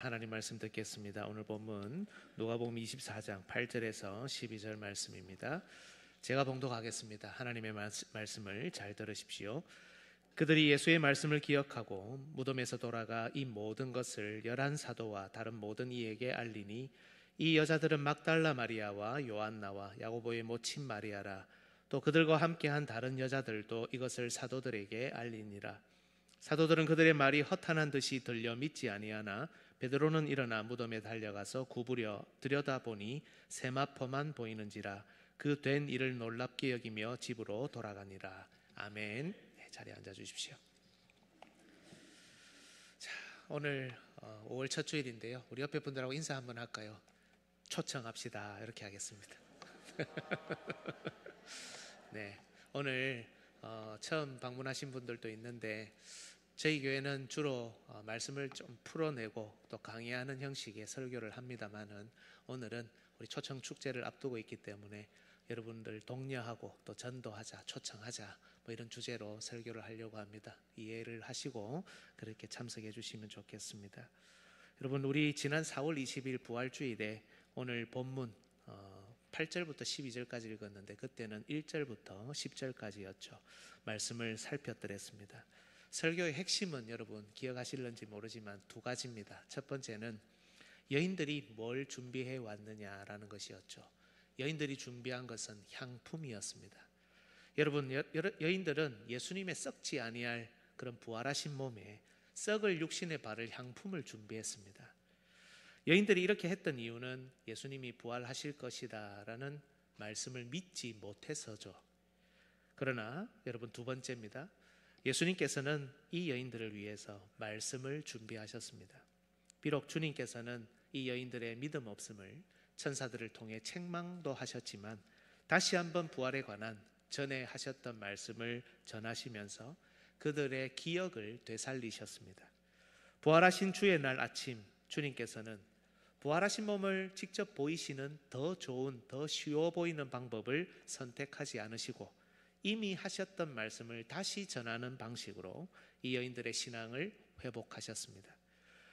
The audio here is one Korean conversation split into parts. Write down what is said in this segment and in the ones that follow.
하나님 말씀 듣겠습니다. 오늘 본문 누가복음 24장 8절에서 12절 말씀입니다. 제가 봉독하겠습니다. 하나님의 말씀을 잘 들으십시오. 그들이 예수의 말씀을 기억하고 무덤에서 돌아가 이 모든 것을 11사도와 다른 모든 이에게 알리니 이 여자들은 막달라 마리아와 요한나와 야고보의 모친 마리아라. 또 그들과 함께한 다른 여자들도 이것을 사도들에게 알리니라. 사도들은 그들의 말이 허탄한 듯이 들려 믿지 아니하나 베드로는 일어나 무덤에 달려가서 구부려 들여다보니 세마포만 보이는지라. 그 된 일을 놀랍게 여기며 집으로 돌아가니라. 아멘. 자리에 앉아 주십시오. 자, 오늘 5월 첫 주일인데요. 우리 옆에 분들하고 인사 한번 할까요? 초청합시다. 이렇게 하겠습니다. 네, 오늘 처음 방문하신 분들도 있는데 저희 교회는 주로 말씀을 좀 풀어내고 또 강의하는 형식의 설교를 합니다만은 오늘은 우리 초청 축제를 앞두고 있기 때문에 여러분들 독려하고 또 전도하자, 초청하자 뭐 이런 주제로 설교를 하려고 합니다. 이해를 하시고 그렇게 참석해 주시면 좋겠습니다. 여러분, 우리 지난 4월 20일 부활주일에 오늘 본문 8절부터 12절까지 읽었는데 그때는 1절부터 10절까지였죠. 말씀을 살펴드렸습니다. 설교의 핵심은 여러분 기억하실런지 모르지만 두 가지입니다. 첫 번째는 여인들이 뭘 준비해 왔느냐라는 것이었죠. 여인들이 준비한 것은 향품이었습니다. 여러분, 여인들은 예수님의 썩지 아니할 그런 부활하신 몸에 썩을 육신에 바를 향품을 준비했습니다. 여인들이 이렇게 했던 이유는 예수님이 부활하실 것이다 라는 말씀을 믿지 못해서죠. 그러나 여러분, 두 번째입니다. 예수님께서는 이 여인들을 위해서 말씀을 준비하셨습니다. 비록 주님께서는 이 여인들의 믿음 없음을 천사들을 통해 책망도 하셨지만 다시 한번 부활에 관한 전에 하셨던 말씀을 전하시면서 그들의 기억을 되살리셨습니다. 부활하신 주의 날 아침 주님께서는 부활하신 몸을 직접 보이시는 더 좋은, 더 쉬워 보이는 방법을 선택하지 않으시고 이미 하셨던 말씀을 다시 전하는 방식으로 이 여인들의 신앙을 회복하셨습니다.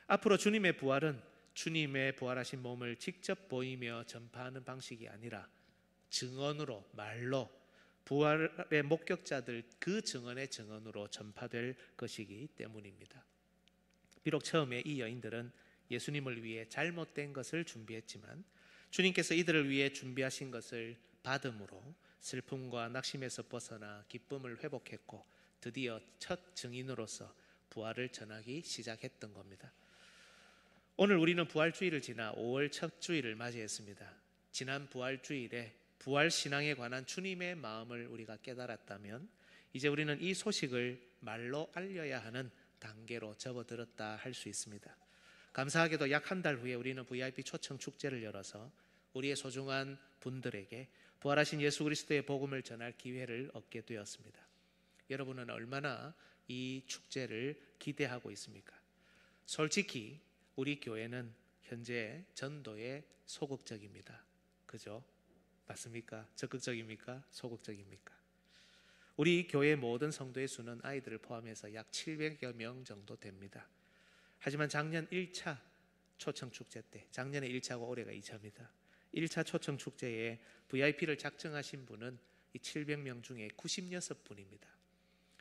앞으로 주님의 부활은 주님의 부활하신 몸을 직접 보이며 전파하는 방식이 아니라 증언으로, 말로 부활의 목격자들 그 증언의 증언으로 전파될 것이기 때문입니다. 비록 처음에 이 여인들은 예수님을 위해 잘못된 것을 준비했지만 주님께서 이들을 위해 준비하신 것을 받음으로 슬픔과 낙심에서 벗어나 기쁨을 회복했고 드디어 첫 증인으로서 부활을 전하기 시작했던 겁니다. 오늘 우리는 부활주일을 지나 5월 첫 주일을 맞이했습니다. 지난 부활주일에 부활신앙에 관한 주님의 마음을 우리가 깨달았다면 이제 우리는 이 소식을 말로 알려야 하는 단계로 접어들었다 할 수 있습니다. 감사하게도 약 한 달 후에 우리는 VIP 초청 축제를 열어서 우리의 소중한 분들에게 부활하신 예수 그리스도의 복음을 전할 기회를 얻게 되었습니다. 여러분은 얼마나 이 축제를 기대하고 있습니까? 솔직히 우리 교회는 현재 전도에 소극적입니다. 그죠? 맞습니까? 적극적입니까? 소극적입니까? 우리 교회 모든 성도의 수는 아이들을 포함해서 약 700여 명 정도 됩니다. 하지만 작년 1차 초청 축제 때, 작년에 1차고 올해가 2차입니다. 1차 초청 축제에 VIP를 작정하신 분은 이 700명 중에 96분입니다.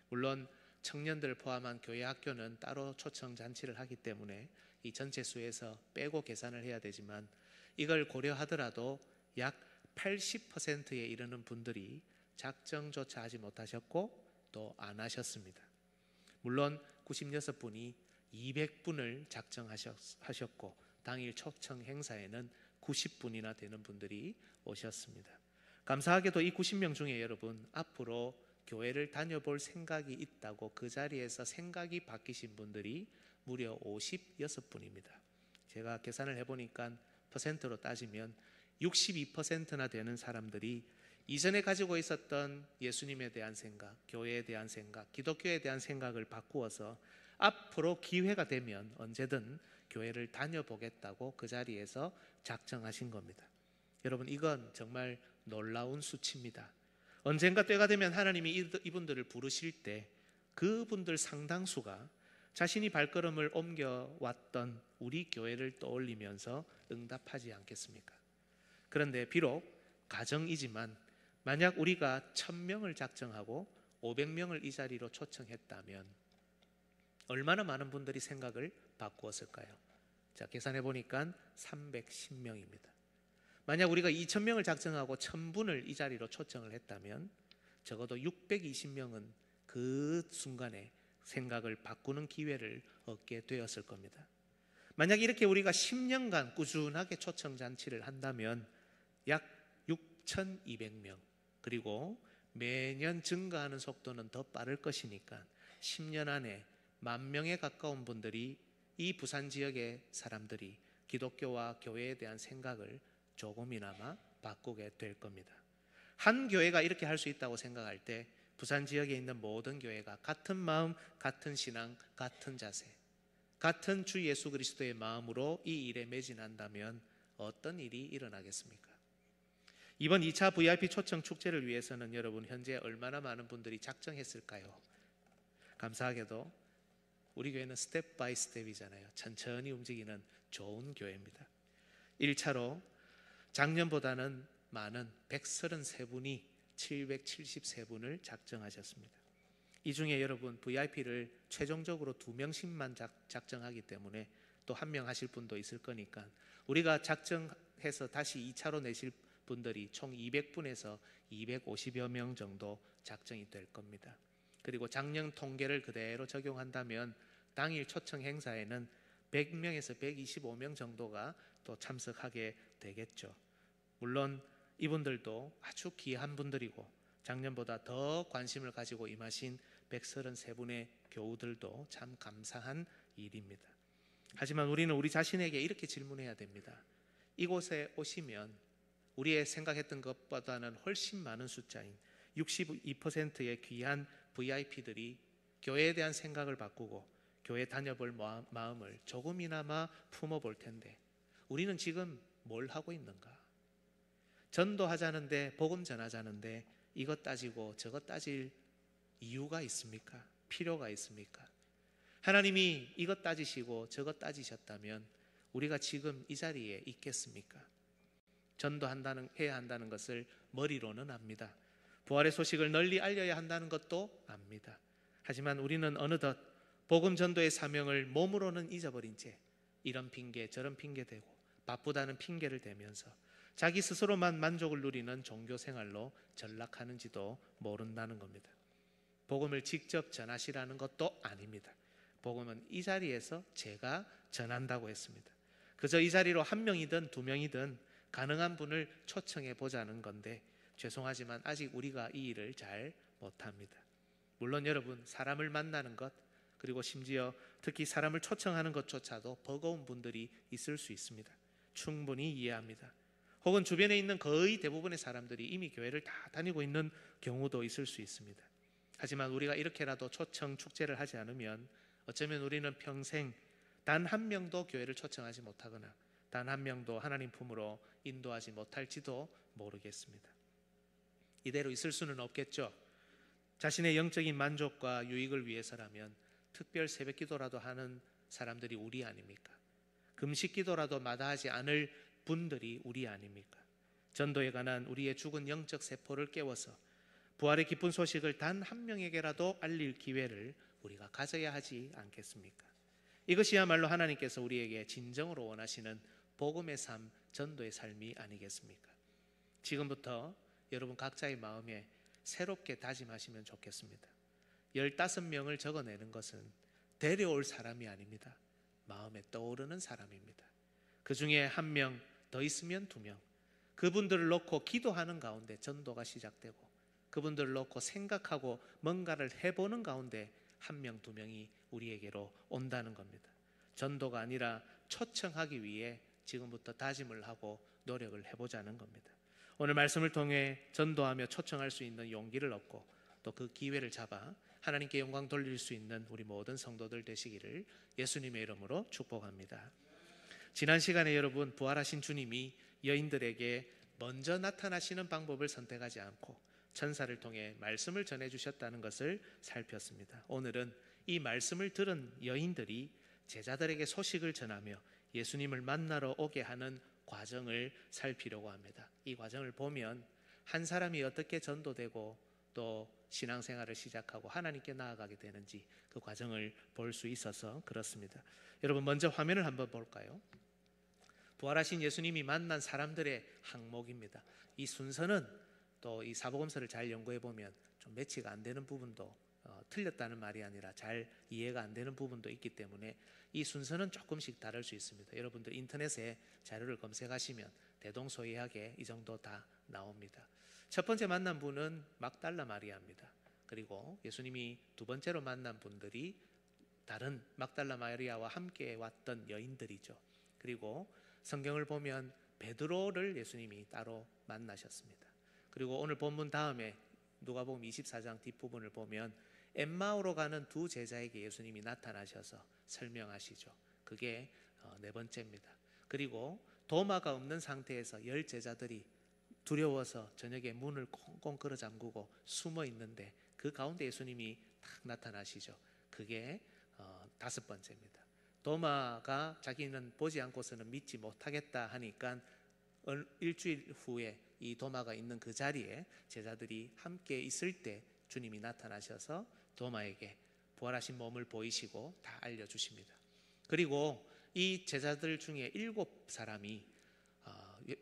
물론 청년들 포함한 교회 학교는 따로 초청 잔치를 하기 때문에 이 전체 수에서 빼고 계산을 해야 되지만 이걸 고려하더라도 약 80%에 이르는 분들이 작정조차 하지 못하셨고 또 안 하셨습니다. 물론 96분이 200분을 작정하셨고 당일 초청 행사에는 90분이나 되는 분들이 오셨습니다. 감사하게도 이 90명 중에 여러분 앞으로 교회를 다녀볼 생각이 있다고 그 자리에서 생각이 바뀌신 분들이 무려 56분입니다. 제가 계산을 해보니까 퍼센트로 따지면 62%나 되는 사람들이 이전에 가지고 있었던 예수님에 대한 생각, 교회에 대한 생각, 기독교에 대한 생각을 바꾸어서 앞으로 기회가 되면 언제든 교회를 다녀보겠다고 그 자리에서 작정하신 겁니다. 여러분, 이건 정말 놀라운 수치입니다. 언젠가 때가 되면 하나님이 이분들을 부르실 때 그분들 상당수가 자신이 발걸음을 옮겨왔던 우리 교회를 떠올리면서 응답하지 않겠습니까? 그런데 비록 가정이지만 만약 우리가 1000명을 작정하고 500명을 이 자리로 초청했다면 얼마나 많은 분들이 생각을 바꾸었을까요? 자, 계산해 보니까 310명입니다. 만약 우리가 2000명을 작정하고 1000분을 이 자리로 초청을 했다면 적어도 620명은 그 순간에 생각을 바꾸는 기회를 얻게 되었을 겁니다. 만약 이렇게 우리가 10년간 꾸준하게 초청 잔치를 한다면 약 6200명, 그리고 매년 증가하는 속도는 더 빠를 것이니까 10년 안에 10,000명에 가까운 분들이, 이 부산 지역의 사람들이 기독교와 교회에 대한 생각을 조금이나마 바꾸게 될 겁니다. 한 교회가 이렇게 할 수 있다고 생각할 때 부산 지역에 있는 모든 교회가 같은 마음, 같은 신앙, 같은 자세, 같은 주 예수 그리스도의 마음으로 이 일에 매진한다면 어떤 일이 일어나겠습니까? 이번 2차 VIP 초청 축제를 위해서는 여러분 현재 얼마나 많은 분들이 작정했을까요? 감사하게도 우리 교회는 스텝 바이 스텝이잖아요. 천천히 움직이는 좋은 교회입니다. 1차로 작년보다는 많은 133분이 773분을 작정하셨습니다. 이 중에 여러분 VIP를 최종적으로 2명씩만 작정하기 때문에 또 1명 하실 분도 있을 거니까 우리가 작정해서 다시 2차로 내실 분들이 총 200분에서 250여 명 정도 작정이 될 겁니다. 그리고 작년 통계를 그대로 적용한다면 당일 초청 행사에는 100명에서 125명 정도가 또 참석하게 되겠죠. 물론 이분들도 아주 귀한 분들이고 작년보다 더 관심을 가지고 임하신 133분의 교우들도 참 감사한 일입니다. 하지만 우리는 우리 자신에게 이렇게 질문해야 됩니다. 이곳에 오시면 우리의 생각했던 것보다는 훨씬 많은 숫자인 62%의 귀한 VIP들이 교회에 대한 생각을 바꾸고 교회 다녀볼 마음을 조금이나마 품어볼 텐데 우리는 지금 뭘 하고 있는가? 전도하자는데, 복음 전하자는데 이것 따지고 저것 따질 이유가 있습니까? 필요가 있습니까? 하나님이 이것 따지시고 저것 따지셨다면 우리가 지금 이 자리에 있겠습니까? 해야 한다는 것을 머리로는 압니다. 부활의 소식을 널리 알려야 한다는 것도 압니다. 하지만 우리는 어느덧 복음 전도의 사명을 몸으로는 잊어버린 채 이런 핑계 저런 핑계 대고 바쁘다는 핑계를 대면서 자기 스스로만 만족을 누리는 종교 생활로 전락하는지도 모른다는 겁니다. 복음을 직접 전하시라는 것도 아닙니다. 복음은 이 자리에서 제가 전한다고 했습니다. 그저 이 자리로 1명이든 2명이든 가능한 분을 초청해 보자는 건데 죄송하지만 아직 우리가 이 일을 잘 못합니다. 물론 여러분, 사람을 만나는 것, 그리고 심지어 특히 사람을 초청하는 것조차도 버거운 분들이 있을 수 있습니다. 충분히 이해합니다. 혹은 주변에 있는 거의 대부분의 사람들이 이미 교회를 다 다니고 있는 경우도 있을 수 있습니다. 하지만 우리가 이렇게라도 초청 축제를 하지 않으면 어쩌면 우리는 평생 단 1명도 교회를 초청하지 못하거나 단 1명도 하나님 품으로 인도하지 못할지도 모르겠습니다. 이대로 있을 수는 없겠죠. 자신의 영적인 만족과 유익을 위해서라면 특별 새벽 기도라도 하는 사람들이 우리 아닙니까? 금식 기도라도 마다하지 않을 분들이 우리 아닙니까? 전도에 관한 우리의 죽은 영적 세포를 깨워서 부활의 기쁜 소식을 단 1명에게라도 알릴 기회를 우리가 가져야 하지 않겠습니까? 이것이야말로 하나님께서 우리에게 진정으로 원하시는 복음의 삶, 전도의 삶이 아니겠습니까? 지금부터 여러분 각자의 마음에 새롭게 다짐하시면 좋겠습니다. 15명을 적어내는 것은 데려올 사람이 아닙니다. 마음에 떠오르는 사람입니다. 그 중에 1명, 더 있으면 2명, 그분들을 놓고 기도하는 가운데 전도가 시작되고 그분들을 놓고 생각하고 뭔가를 해보는 가운데 1명, 2명이 우리에게로 온다는 겁니다. 전도가 아니라 초청하기 위해 지금부터 다짐을 하고 노력을 해보자는 겁니다. 오늘 말씀을 통해 전도하며 초청할 수 있는 용기를 얻고 또 그 기회를 잡아 하나님께 영광 돌릴 수 있는 우리 모든 성도들 되시기를 예수님의 이름으로 축복합니다. 지난 시간에 여러분, 부활하신 주님이 여인들에게 먼저 나타나시는 방법을 선택하지 않고 천사를 통해 말씀을 전해주셨다는 것을 살폈습니다. 오늘은 이 말씀을 들은 여인들이 제자들에게 소식을 전하며 예수님을 만나러 오게 하는 과정을 살피려고 합니다. 이 과정을 보면 한 사람이 어떻게 전도되고 또 신앙생활을 시작하고 하나님께 나아가게 되는지 그 과정을 볼 수 있어서 그렇습니다. 여러분, 먼저 화면을 한번 볼까요? 부활하신 예수님이 만난 사람들의 항목입니다. 이 순서는 또 이 사복음서를 잘 연구해 보면 좀 매치가 안 되는 부분도 틀렸다는 말이 아니라 잘 이해가 안 되는 부분도 있기 때문에 이 순서는 조금씩 다를 수 있습니다. 여러분들 인터넷에 자료를 검색하시면 대동소이하게 이 정도 다 나옵니다. 첫 번째 만난 분은 막달라 마리아입니다. 그리고 예수님이 두 번째로 만난 분들이 다른 막달라 마리아와 함께 왔던 여인들이죠. 그리고 성경을 보면 베드로를 예수님이 따로 만나셨습니다. 그리고 오늘 본문 다음에 누가복음 24장 뒷부분을 보면 엠마오로 가는 두 제자에게 예수님이 나타나셔서 설명하시죠. 그게 네 번째입니다. 그리고 도마가 없는 상태에서 10 제자들이 두려워서 저녁에 문을 꽁꽁 끌어 잠그고 숨어 있는데 그 가운데 예수님이 딱 나타나시죠. 그게 다섯 번째입니다. 도마가 자기는 보지 않고서는 믿지 못하겠다 하니까 일주일 후에 이 도마가 있는 그 자리에 제자들이 함께 있을 때 주님이 나타나셔서 도마에게 부활하신 몸을 보이시고 다 알려주십니다. 그리고 이 제자들 중에 7사람이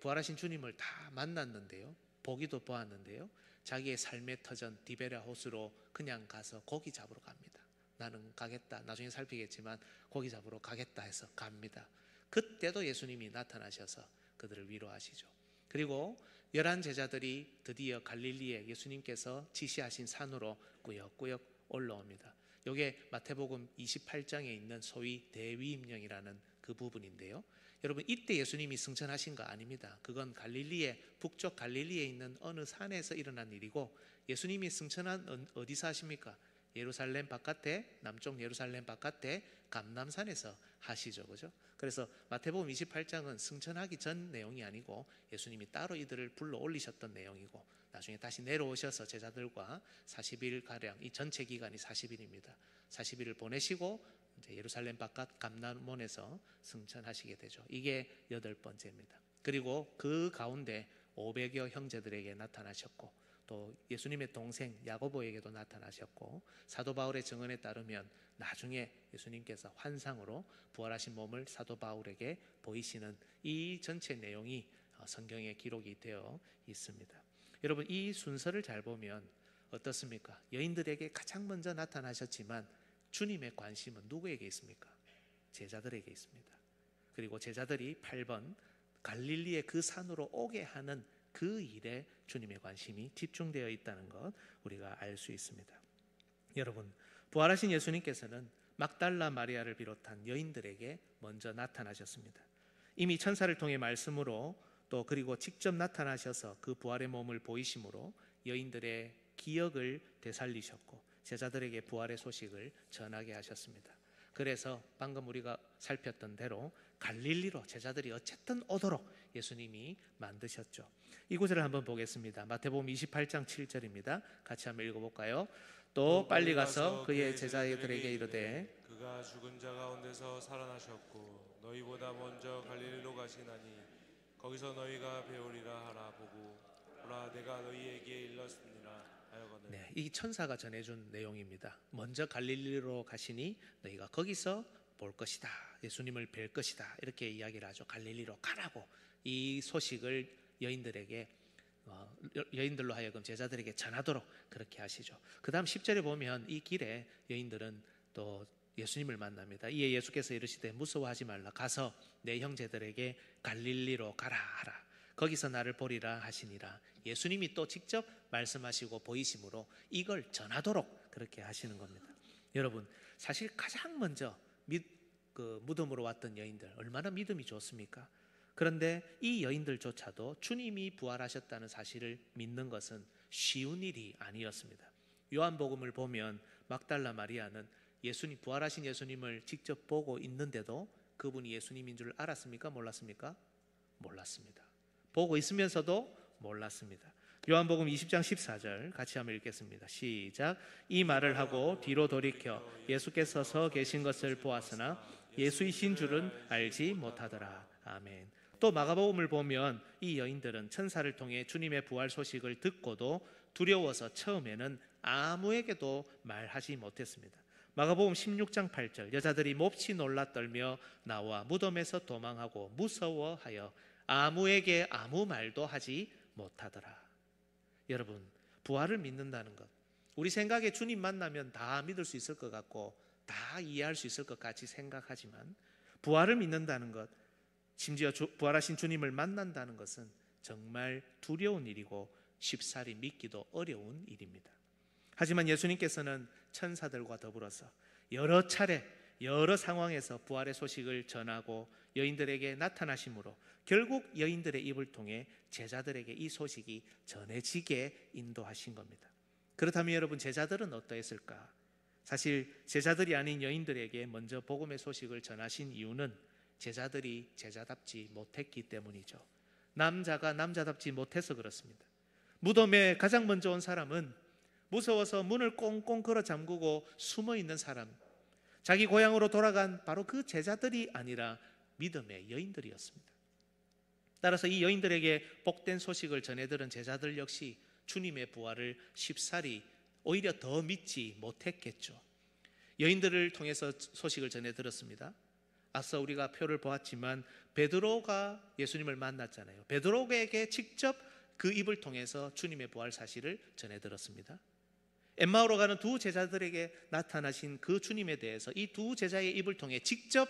부활하신 주님을 다 만났는데요, 보기도 보았는데요, 자기의 삶의 터전 디베랴 호수로 그냥 가서 고기 잡으러 갑니다. 나는 가겠다, 나중에 살피겠지만 고기 잡으러 가겠다 해서 갑니다. 그때도 예수님이 나타나셔서 그들을 위로하시죠. 그리고 11 제자들이 드디어 갈릴리에 예수님께서 지시하신 산으로 꾸역꾸역 올라옵니다. 이게 마태복음 28장에 있는 소위 대위임령이라는 그 부분인데요, 여러분 이때 예수님이 승천하신 거 아닙니다. 그건 갈릴리에, 북쪽 갈릴리에 있는 어느 산에서 일어난 일이고, 예수님이 승천한 어디서 하십니까? 예루살렘 바깥에, 남쪽 예루살렘 바깥에 감람산에서 하시죠, 그죠? 그래서 마태복음 28장은 승천하기 전 내용이 아니고 예수님이 따로 이들을 불러 올리셨던 내용이고, 나중에 다시 내려오셔서 제자들과 40일 가량, 이 전체 기간이 40일입니다. 40일을 보내시고 이제 예루살렘 바깥 감람원에서 승천하시게 되죠. 이게 8번째입니다. 그리고 그 가운데 500여 형제들에게 나타나셨고, 또 예수님의 동생 야고보에게도 나타나셨고, 사도 바울의 증언에 따르면 나중에 예수님께서 환상으로 부활하신 몸을 사도 바울에게 보이시는 이 전체 내용이 성경에 기록이 되어 있습니다. 여러분, 이 순서를 잘 보면 어떻습니까? 여인들에게 가장 먼저 나타나셨지만 주님의 관심은 누구에게 있습니까? 제자들에게 있습니다. 그리고 제자들이 8번 갈릴리의 그 산으로 오게 하는 그 일에 주님의 관심이 집중되어 있다는 것 우리가 알 수 있습니다. 여러분, 부활하신 예수님께서는 막달라 마리아를 비롯한 여인들에게 먼저 나타나셨습니다. 이미 천사를 통해 말씀으로 또 그리고 직접 나타나셔서 그 부활의 몸을 보이심으로 여인들의 기억을 되살리셨고 제자들에게 부활의 소식을 전하게 하셨습니다. 그래서 방금 우리가 살폈던 대로 갈릴리로 제자들이 어쨌든 오도록 예수님이 만드셨죠. 이 구절을 한번 보겠습니다. 마태복음 28장 7절입니다. 같이 한번 읽어볼까요? 또 빨리 가서 그의 제자들에게 이르되 그가 죽은 자 가운데서 살아나셨고 너희보다 먼저 갈릴리로 가시나니 거기서 너희가 배우리라 하라. 보고 보라, 내가 너희에게 일렀느니라 하여거늘. 네, 이 천사가 전해준 내용입니다. 먼저 갈릴리로 가시니 너희가 거기서 볼 것이다, 예수님을 뵐 것이다, 이렇게 이야기를 하죠. 갈릴리로 가라고 이 소식을 여인들로 하여금 제자들에게 전하도록 그렇게 하시죠. 그 다음 10절에 보면 이 길에 여인들은 또 예수님을 만납니다. 이에 예수께서 이르시되 무서워하지 말라. 가서 내 형제들에게 갈릴리로 가라 하라. 거기서 나를 보리라 하시니라. 예수님이 또 직접 말씀하시고 보이심으로 이걸 전하도록 그렇게 하시는 겁니다. 여러분, 사실 가장 먼저 무덤으로 왔던 여인들 얼마나 믿음이 좋습니까? 그런데 이 여인들조차도 주님이 부활하셨다는 사실을 믿는 것은 쉬운 일이 아니었습니다. 요한복음을 보면 막달라 마리아는 부활하신 예수님을 직접 보고 있는데도 그분이 예수님인 줄 알았습니까? 몰랐습니까? 몰랐습니다. 보고 있으면서도 몰랐습니다. 요한복음 20장 14절 같이 한번 읽겠습니다. 시작. 이 말을 하고 뒤로 돌이켜 예수께서 서 계신 것을 보았으나 예수이신 줄은 알지 못하더라. 아멘. 또 마가복음을 보면 이 여인들은 천사를 통해 주님의 부활 소식을 듣고도 두려워서 처음에는 아무에게도 말하지 못했습니다. 마가복음 16장 8절 여자들이 몹시 놀라 떨며 나와 무덤에서 도망하고 무서워하여 아무에게 아무 말도 하지 못하더라. 여러분, 부활을 믿는다는 것, 우리 생각에 주님 만나면 다 믿을 수 있을 것 같고 다 이해할 수 있을 것 같이 생각하지만, 부활을 믿는다는 것, 심지어 부활하신 주님을 만난다는 것은 정말 두려운 일이고 쉽사리 믿기도 어려운 일입니다. 하지만 예수님께서는 천사들과 더불어서 여러 차례 여러 상황에서 부활의 소식을 전하고 여인들에게 나타나심으로 결국 여인들의 입을 통해 제자들에게 이 소식이 전해지게 인도하신 겁니다. 그렇다면 여러분, 제자들은 어떠했을까? 사실 제자들이 아닌 여인들에게 먼저 복음의 소식을 전하신 이유는 제자들이 제자답지 못했기 때문이죠. 남자가 남자답지 못해서 그렇습니다. 무덤에 가장 먼저 온 사람은 무서워서 문을 꽁꽁 걸어 잠그고 숨어 있는 사람, 자기 고향으로 돌아간 바로 그 제자들이 아니라 믿음의 여인들이었습니다. 따라서 이 여인들에게 복된 소식을 전해들은 제자들 역시 주님의 부활을 쉽사리 오히려 더 믿지 못했겠죠. 여인들을 통해서 소식을 전해 들었습니다. 앞서 우리가 표를 보았지만 베드로가 예수님을 만났잖아요. 베드로에게 직접 그 입을 통해서 주님의 부활 사실을 전해 들었습니다. 엠마오로 가는 두 제자들에게 나타나신 그 주님에 대해서 이 두 제자의 입을 통해 직접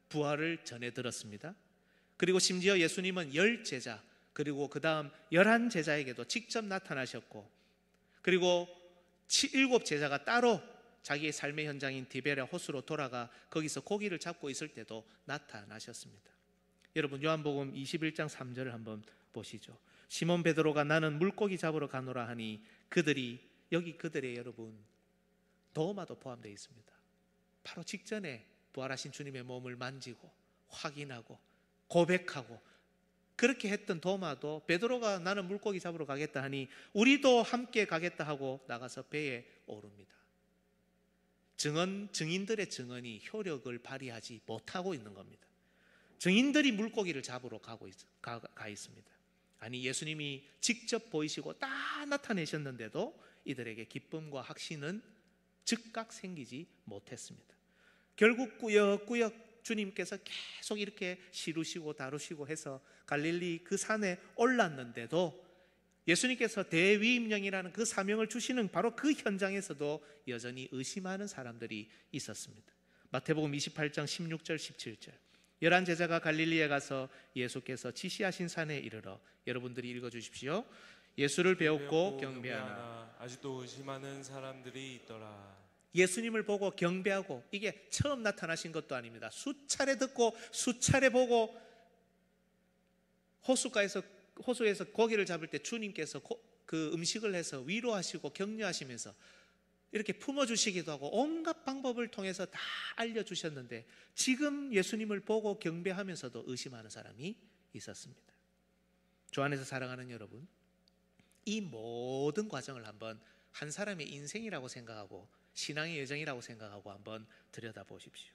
부활을 전해 들었습니다. 그리고 심지어 예수님은 10제자 그리고 그 다음 11제자에게도 직접 나타나셨고, 그리고 7제자가 따로 자기의 삶의 현장인 디베랴 호수로 돌아가 거기서 고기를 잡고 있을 때도 나타나셨습니다. 여러분, 요한복음 21장 3절을 한번 보시죠. 시몬 베드로가 나는 물고기 잡으러 가노라 하니 그들이, 여기 그들의 여러분 도마도 포함되어 있습니다. 바로 직전에 부활하신 주님의 몸을 만지고 확인하고 고백하고 그렇게 했던 도마도 베드로가 나는 물고기 잡으러 가겠다 하니 우리도 함께 가겠다 하고 나가서 배에 오릅니다. 증인들의 증언이 효력을 발휘하지 못하고 있는 겁니다. 증인들이 물고기를 잡으러 가 있습니다. 아니, 예수님이 직접 보이시고 딱 나타내셨는데도 이들에게 기쁨과 확신은 즉각 생기지 못했습니다. 결국 꾸역꾸역 주님께서 계속 이렇게 시루시고 다루시고 해서 갈릴리 그 산에 올랐는데도 예수님께서 대위임령이라는 그 사명을 주시는 바로 그 현장에서도 여전히 의심하는 사람들이 있었습니다. 마태복음 28장 16절 17절 11제자가 갈릴리에 가서 예수께서 지시하신 산에 이르러, 여러분들이 읽어주십시오. 예수를 배웠고 경배하나 아직도 의심하는 사람들이 있더라. 예수님을 보고 경배하고, 이게 처음 나타나신 것도 아닙니다. 수차례 듣고 수차례 보고, 호수에서 고기를 잡을 때 주님께서 그 음식을 해서 위로하시고 격려하시면서 이렇게 품어주시기도 하고 온갖 방법을 통해서 다 알려주셨는데 지금 예수님을 보고 경배하면서도 의심하는 사람이 있었습니다. 주 안에서 사랑하는 여러분, 이 모든 과정을 한번 한 사람의 인생이라고 생각하고 신앙의 여정이라고 생각하고 한번 들여다보십시오.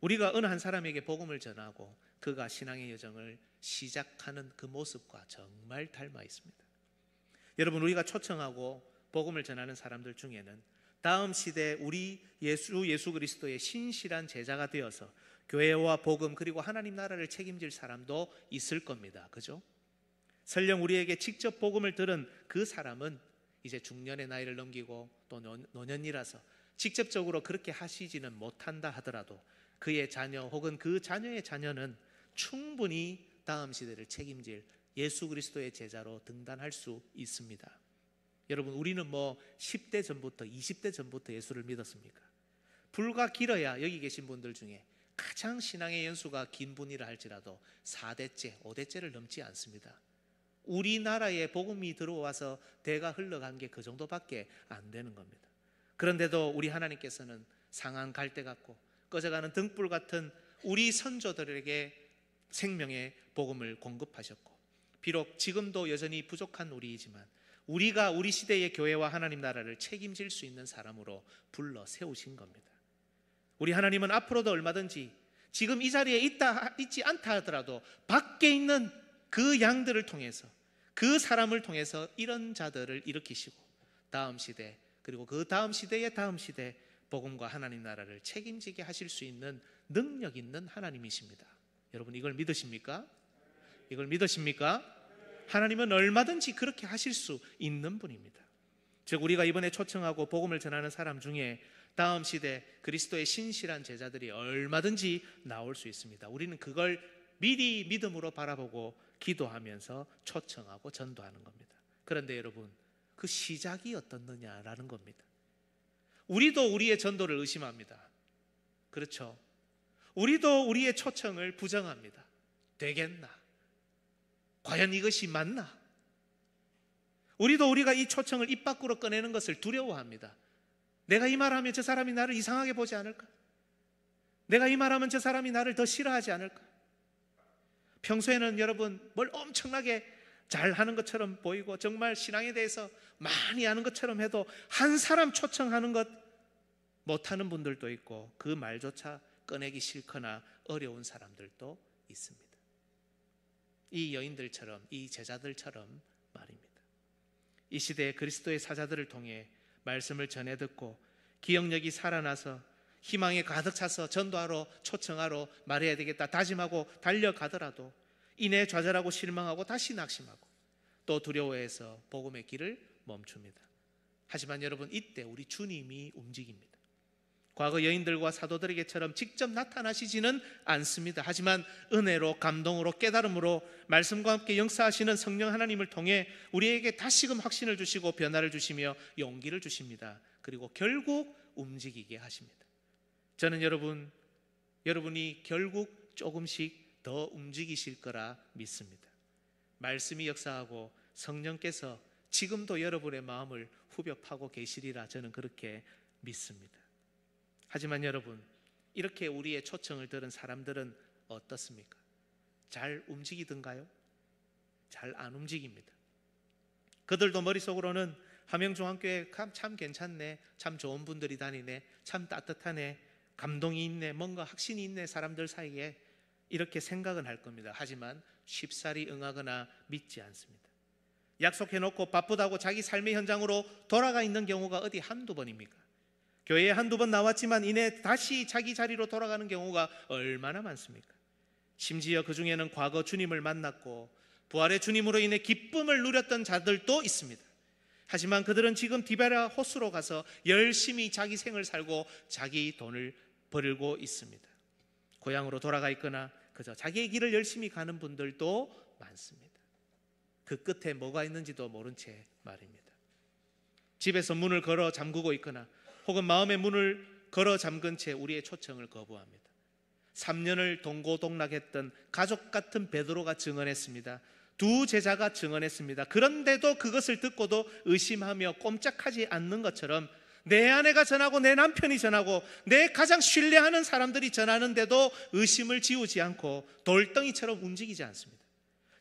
우리가 어느 한 사람에게 복음을 전하고 그가 신앙의 여정을 시작하는 그 모습과 정말 닮아 있습니다. 여러분, 우리가 초청하고 복음을 전하는 사람들 중에는 다음 시대에 우리 예수 그리스도의 신실한 제자가 되어서 교회와 복음 그리고 하나님 나라를 책임질 사람도 있을 겁니다. 그죠? 설령 우리에게 직접 복음을 들은 그 사람은 이제 중년의 나이를 넘기고 또 노년이라서 직접적으로 그렇게 하시지는 못한다 하더라도 그의 자녀 혹은 그 자녀의 자녀는 충분히 다음 시대를 책임질 예수 그리스도의 제자로 등단할 수 있습니다. 여러분, 우리는 10대 전부터 20대 전부터 예수를 믿었습니까? 불과 길어야 여기 계신 분들 중에 가장 신앙의 연수가 긴 분이라 할지라도 4대째, 5대째를 넘지 않습니다. 우리나라에 복음이 들어와서 대가 흘러간 게 그 정도밖에 안 되는 겁니다. 그런데도 우리 하나님께서는 상한 갈대 같고 꺼져가는 등불 같은 우리 선조들에게 생명의 복음을 공급하셨고 비록 지금도 여전히 부족한 우리이지만 우리가 우리 시대의 교회와 하나님 나라를 책임질 수 있는 사람으로 불러 세우신 겁니다. 우리 하나님은 앞으로도 얼마든지 지금 이 자리에 있지 않다 하더라도 밖에 있는 그 양들을 통해서, 그 사람을 통해서 이런 자들을 일으키시고 다음 시대, 그리고 그 다음 시대의 다음 시대 복음과 하나님 나라를 책임지게 하실 수 있는 능력 있는 하나님이십니다. 여러분, 이걸 믿으십니까? 이걸 믿으십니까? 하나님은 얼마든지 그렇게 하실 수 있는 분입니다. 즉, 우리가 이번에 초청하고 복음을 전하는 사람 중에 다음 시대 그리스도의 신실한 제자들이 얼마든지 나올 수 있습니다. 우리는 그걸 미리 믿음으로 바라보고 기도하면서 초청하고 전도하는 겁니다. 그런데 여러분, 그 시작이 어떻느냐라는 겁니다. 우리도 우리의 전도를 의심합니다. 그렇죠? 우리도 우리의 초청을 부정합니다. 되겠나? 과연 이것이 맞나? 우리도 우리가 이 초청을 입 밖으로 꺼내는 것을 두려워합니다. 내가 이 말하면 저 사람이 나를 이상하게 보지 않을까? 내가 이 말하면 저 사람이 나를 더 싫어하지 않을까? 평소에는 여러분 뭘 엄청나게 잘하는 것처럼 보이고 정말 신앙에 대해서 많이 아는 것처럼 해도 한 사람 초청하는 것 못하는 분들도 있고 그 말조차 꺼내기 싫거나 어려운 사람들도 있습니다. 이 여인들처럼, 이 제자들처럼 말입니다. 이 시대에 그리스도의 사자들을 통해 말씀을 전해 듣고 기억력이 살아나서 희망에 가득 차서 전도하러 초청하러 말해야 되겠다 다짐하고 달려가더라도 이내 좌절하고 실망하고 다시 낙심하고 또 두려워해서 복음의 길을 멈춥니다. 하지만 여러분, 이때 우리 주님이 움직입니다. 과거 여인들과 사도들에게처럼 직접 나타나시지는 않습니다. 하지만 은혜로, 감동으로, 깨달음으로 말씀과 함께 역사하시는 성령 하나님을 통해 우리에게 다시금 확신을 주시고 변화를 주시며 용기를 주십니다. 그리고 결국 움직이게 하십니다. 저는 여러분이 결국 조금씩 더 움직이실 거라 믿습니다. 말씀이 역사하고 성령께서 지금도 여러분의 마음을 후벼 파고 계시리라 저는 그렇게 믿습니다. 하지만 여러분, 이렇게 우리의 초청을 들은 사람들은 어떻습니까? 잘 움직이던가요? 잘 안 움직입니다. 그들도 머릿속으로는 함영중앙교회 참 괜찮네, 참 좋은 분들이 다니네, 참 따뜻하네, 감동이 있네, 뭔가 확신이 있네, 사람들 사이에 이렇게 생각은 할 겁니다. 하지만 쉽사리 응하거나 믿지 않습니다. 약속해놓고 바쁘다고 자기 삶의 현장으로 돌아가 있는 경우가 어디 한두 번입니까? 교회에 한두 번 나왔지만 이내 다시 자기 자리로 돌아가는 경우가 얼마나 많습니까? 심지어 그 중에는 과거 주님을 만났고 부활의 주님으로 인해 기쁨을 누렸던 자들도 있습니다. 하지만 그들은 지금 디베라 호수로 가서 열심히 자기 생을 살고 자기 돈을 벌고 있습니다. 고향으로 돌아가 있거나 그저 자기의 길을 열심히 가는 분들도 많습니다. 그 끝에 뭐가 있는지도 모른 채 말입니다. 집에서 문을 걸어 잠그고 있거나 혹은 마음의 문을 걸어 잠근 채 우리의 초청을 거부합니다. 3년을 동고동락했던 가족 같은 베드로가 증언했습니다. 두 제자가 증언했습니다. 그런데도 그것을 듣고도 의심하며 꼼짝하지 않는 것처럼 내 아내가 전하고 내 남편이 전하고 내 가장 신뢰하는 사람들이 전하는데도 의심을 지우지 않고 돌덩이처럼 움직이지 않습니다.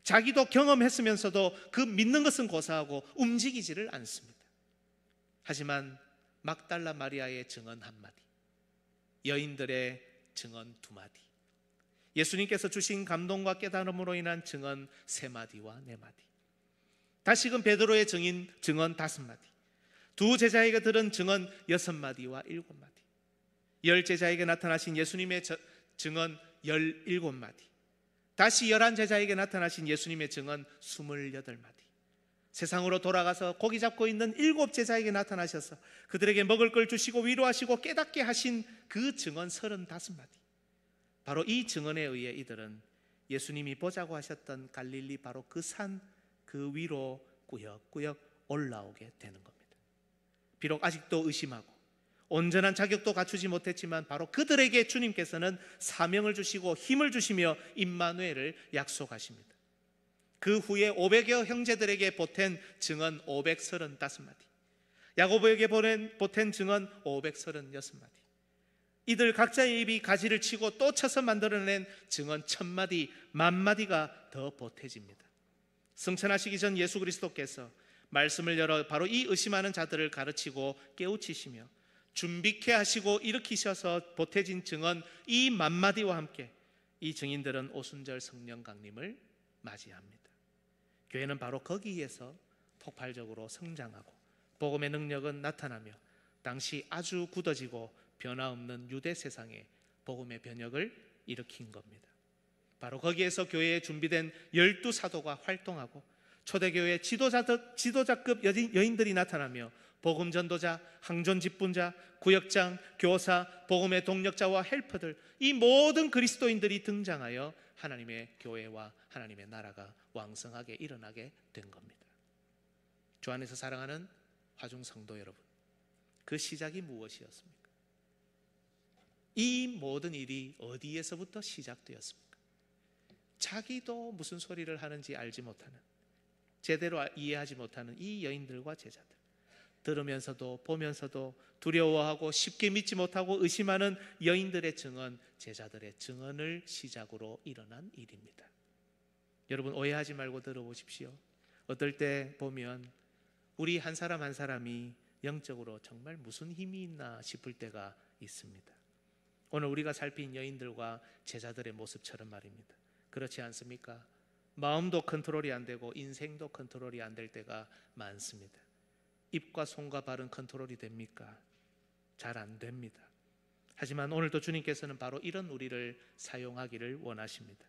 자기도 경험했으면서도 그 믿는 것은 고사하고 움직이지를 않습니다. 하지만 막달라 마리아의 증언 한마디, 여인들의 증언 두마디, 예수님께서 주신 감동과 깨달음으로 인한 증언 3마디와 4마디, 다시금 베드로의 증언 5마디, 두 제자에게 들은 증언 6마디와 7마디, 10제자에게 나타나신 예수님의 증언 17마디, 다시 11제자에게 나타나신 예수님의 증언 28마디, 세상으로 돌아가서 고기 잡고 있는 7제자에게 나타나셔서 그들에게 먹을 걸 주시고 위로하시고 깨닫게 하신 그 증언 35마디. 바로 이 증언에 의해 이들은 예수님이 보자고 하셨던 갈릴리 바로 그 산 그 위로 꾸역꾸역 올라오게 되는 겁니다. 비록 아직도 의심하고 온전한 자격도 갖추지 못했지만 바로 그들에게 주님께서는 사명을 주시고 힘을 주시며 임마누엘을 약속하십니다. 그 후에 500여 형제들에게 보탠 증언 535마디, 야고보에게 보탠 증언 536마디, 이들 각자의 입이 가지를 치고 또 쳐서 만들어낸 증언 1000마디, 10,000마디가 더 보태집니다. 승천하시기 전 예수 그리스도께서 말씀을 열어 바로 이 의심하는 자들을 가르치고 깨우치시며 준비케 하시고 일으키셔서 보태진 증언 이 만마디와 함께 이 증인들은 오순절 성령 강림을 맞이합니다. 교회는 바로 거기에서 폭발적으로 성장하고 복음의 능력은 나타나며 당시 아주 굳어지고 변화없는 유대 세상에 복음의 변혁을 일으킨 겁니다. 바로 거기에서 교회에 준비된 12사도가 활동하고 초대교회 지도자급 여인들이 나타나며 복음 전도자, 항전 집분자, 구역장, 교사, 복음의 동력자와 헬퍼들, 이 모든 그리스도인들이 등장하여 하나님의 교회와 하나님의 나라가 왕성하게 일어나게 된 겁니다. 주 안에서 사랑하는 화중 성도 여러분, 그 시작이 무엇이었습니까? 이 모든 일이 어디에서부터 시작되었습니까? 자기도 무슨 소리를 하는지 알지 못하는, 제대로 이해하지 못하는 이 여인들과 제자들, 들으면서도 보면서도 두려워하고 쉽게 믿지 못하고 의심하는 여인들의 증언, 제자들의 증언을 시작으로 일어난 일입니다. 여러분, 오해하지 말고 들어보십시오. 어떨 때 보면 우리 한 사람 한 사람이 영적으로 정말 무슨 힘이 있나 싶을 때가 있습니다. 오늘 우리가 살핀 여인들과 제자들의 모습처럼 말입니다. 그렇지 않습니까? 마음도 컨트롤이 안 되고 인생도 컨트롤이 안 될 때가 많습니다. 입과 손과 발은 컨트롤이 됩니까? 잘 안 됩니다. 하지만 오늘도 주님께서는 바로 이런 우리를 사용하기를 원하십니다.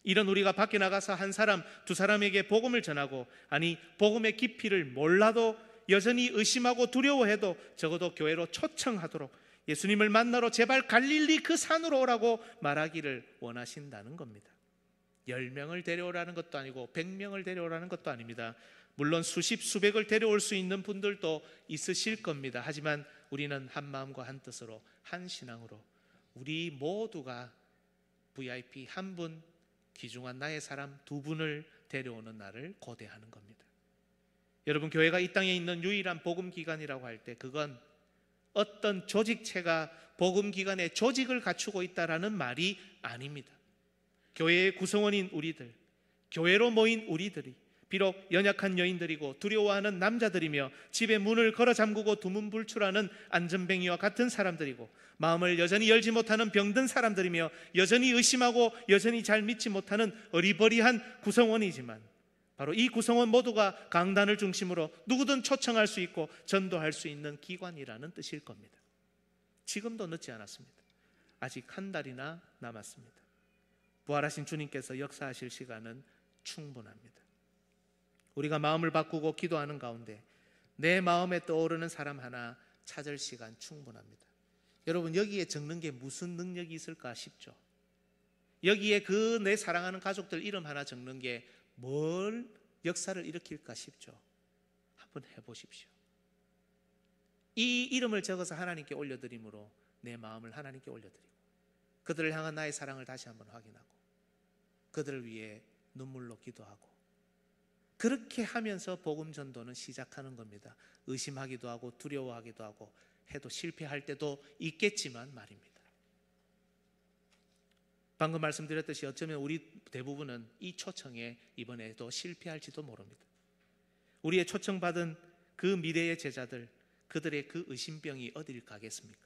이런 우리가 밖에 나가서 한 사람, 두 사람에게 복음을 전하고, 아니 복음의 깊이를 몰라도 여전히 의심하고 두려워해도 적어도 교회로 초청하도록, 예수님을 만나러 제발 갈릴리 그 산으로 오라고 말하기를 원하신다는 겁니다. 10명을 데려오라는 것도 아니고 100명을 데려오라는 것도 아닙니다. 물론 수십 수백을 데려올 수 있는 분들도 있으실 겁니다. 하지만 우리는 한 마음과 한 뜻으로, 한 신앙으로 우리 모두가 VIP 한 분, 귀중한 나의 사람 두 분을 데려오는 날을 고대하는 겁니다. 여러분, 교회가 이 땅에 있는 유일한 복음 기관이라고 할 때 그건 어떤 조직체가 복음 기관의 조직을 갖추고 있다라는 말이 아닙니다. 교회의 구성원인 우리들, 교회로 모인 우리들이 비록 연약한 여인들이고 두려워하는 남자들이며 집에 문을 걸어 잠그고 두문불출하는 안전뱅이와 같은 사람들이고 마음을 여전히 열지 못하는 병든 사람들이며 여전히 의심하고 여전히 잘 믿지 못하는 어리버리한 구성원이지만 바로 이 구성원 모두가 강단을 중심으로 누구든 초청할 수 있고 전도할 수 있는 기관이라는 뜻일 겁니다. 지금도 늦지 않았습니다. 아직 한 달이나 남았습니다. 부활하신 주님께서 역사하실 시간은 충분합니다. 우리가 마음을 바꾸고 기도하는 가운데 내 마음에 떠오르는 사람 하나 찾을 시간 충분합니다. 여러분, 여기에 적는 게 무슨 능력이 있을까 싶죠. 여기에 그 내 사랑하는 가족들 이름 하나 적는 게 뭘 역사를 일으킬까 싶죠. 한번 해보십시오. 이 이름을 적어서 하나님께 올려드림으로 내 마음을 하나님께 올려드리고 그들을 향한 나의 사랑을 다시 한번 확인하고 그들을 위해 눈물로 기도하고 그렇게 하면서 복음 전도는 시작하는 겁니다. 의심하기도 하고 두려워하기도 하고 해도 실패할 때도 있겠지만 말입니다. 방금 말씀드렸듯이 어쩌면 우리 대부분은 이 초청에 이번에도 실패할지도 모릅니다. 우리의 초청받은 그 미래의 제자들, 그들의 그 의심병이 어디를 가겠습니까?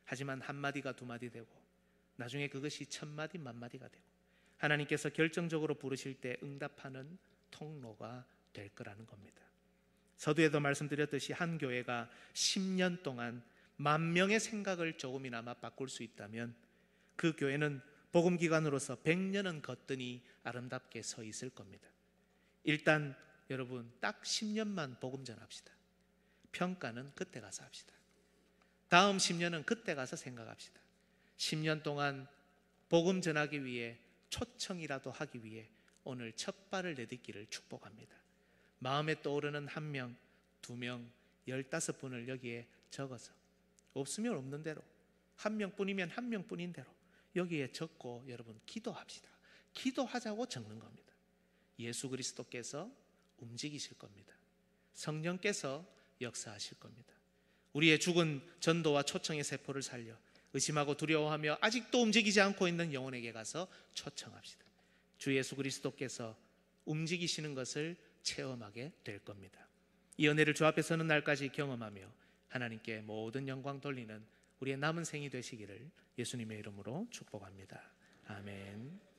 하지만 한마디가 두마디 되고 나중에 그것이 천마디 만마디가 되고 하나님께서 결정적으로 부르실 때 응답하는 통로가 될 거라는 겁니다. 서두에도 말씀드렸듯이 한 교회가 10년 동안 10,000명의 생각을 조금이나마 바꿀 수 있다면 그 교회는 복음기관으로서 100년은 거뜬히 아름답게 서 있을 겁니다. 일단 여러분, 딱 10년만 복음 전합시다. 평가는 그때 가서 합시다. 다음 10년은 그때 가서 생각합시다. 10년 동안 복음 전하기 위해 초청이라도 하기 위해 오늘 첫 발을 내딛기를 축복합니다. 마음에 떠오르는 1명, 2명, 15분을 여기에 적어서 없으면 없는 대로 1명뿐이면 1명뿐인 대로 여기에 적고 여러분 기도합시다. 기도하자고 적는 겁니다. 예수 그리스도께서 움직이실 겁니다. 성령께서 역사하실 겁니다. 우리의 죽은 전도와 초청의 세포를 살려 의심하고 두려워하며 아직도 움직이지 않고 있는 영혼에게 가서 초청합시다. 주 예수 그리스도께서 움직이시는 것을 체험하게 될 겁니다. 이 은혜를 주 앞에 서는 날까지 경험하며 하나님께 모든 영광 돌리는 우리의 남은 생이 되시기를 예수님의 이름으로 축복합니다. 아멘.